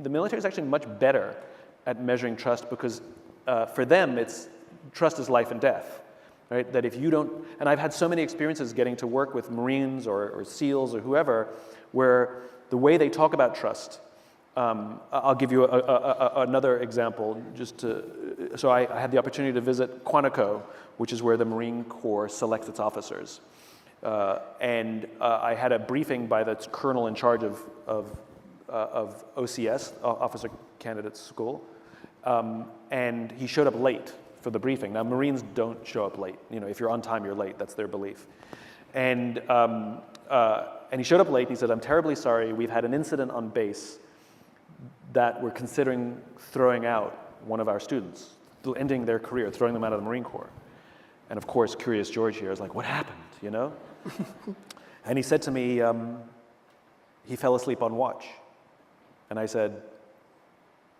the military is actually much better at measuring trust because for them, trust is life and death, right? That if you don't, and I've had so many experiences getting to work with Marines or SEALs or whoever, where the way they talk about trust, I'll give you another example. So I had the opportunity to visit Quantico, which is where the Marine Corps selects its officers. And I had a briefing by the colonel in charge of OCS, Officer Candidate School, and he showed up late for the briefing. Now, Marines don't show up late. You know, if you're on time, you're late. That's their belief. And he showed up late. And he said, "I'm terribly sorry. We've had an incident on base that we're considering throwing out one of our students, ending their career, throwing them out of the Marine Corps." And of course, Curious George here is like, "What happened?" You know? And he said to me, he fell asleep on watch. And I said,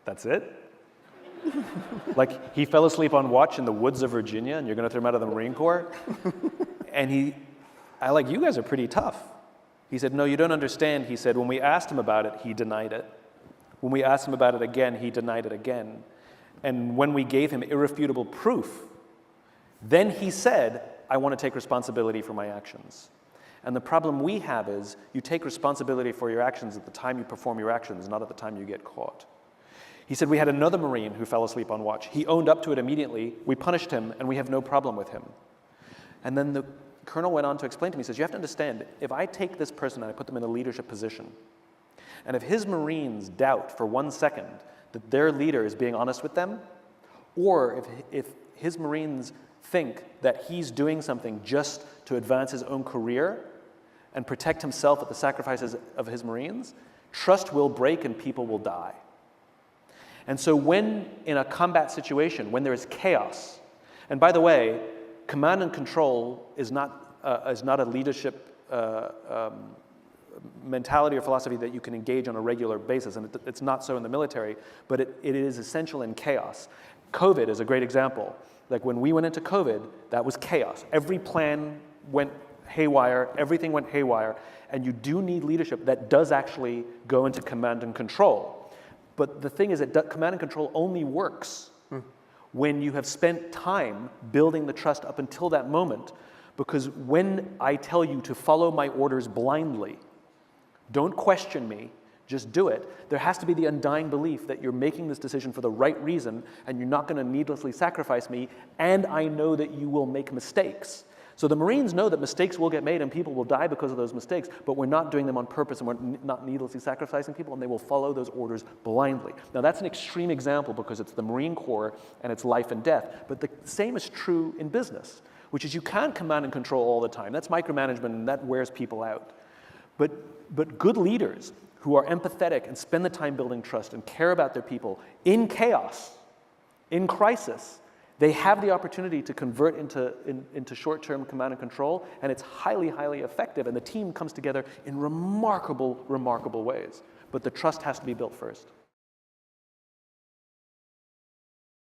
"That's it?" Like, he fell asleep on watch in the woods of Virginia, and you're going to throw him out of the Marine Corps? And you guys are pretty tough. He said, "No, you don't understand." He said, "When we asked him about it, he denied it. When we asked him about it again, he denied it again. And when we gave him irrefutable proof, then he said, 'I want to take responsibility for my actions.'" And the problem we have is you take responsibility for your actions at the time you perform your actions, not at the time you get caught. He said, "We had another Marine who fell asleep on watch. He owned up to it immediately. We punished him, and we have no problem with him." And then the colonel went on to explain to me, he says, "You have to understand, if I take this person and I put them in a leadership position, and if his Marines doubt for 1 second that their leader is being honest with them, or if his Marines think that he's doing something just to advance his own career and protect himself at the sacrifices of his Marines, trust will break and people will die." And so when in a combat situation, when there is chaos, and by the way, command and control is not a leadership mentality or philosophy that you can engage on a regular basis, and it's not so in the military, but it is essential in chaos. COVID is a great example. Like when we went into COVID, that was chaos. Every plan went haywire, everything went haywire, and you do need leadership that does actually go into command and control. But the thing is that command and control only works when you have spent time building the trust up until that moment, because when I tell you to follow my orders blindly, don't question me, just do it, there has to be the undying belief that you're making this decision for the right reason and you're not going to needlessly sacrifice me, and I know that you will make mistakes. So the Marines know that mistakes will get made and people will die because of those mistakes, but we're not doing them on purpose and we're not needlessly sacrificing people, and they will follow those orders blindly. Now that's an extreme example because it's the Marine Corps and it's life and death, but the same is true in business, which is you can't command and control all the time. That's micromanagement and that wears people out. But good leaders who are empathetic and spend the time building trust and care about their people in chaos, in crisis, they have the opportunity to convert into short-term command and control, and it's highly, highly effective, and the team comes together in remarkable, remarkable ways. But the trust has to be built first.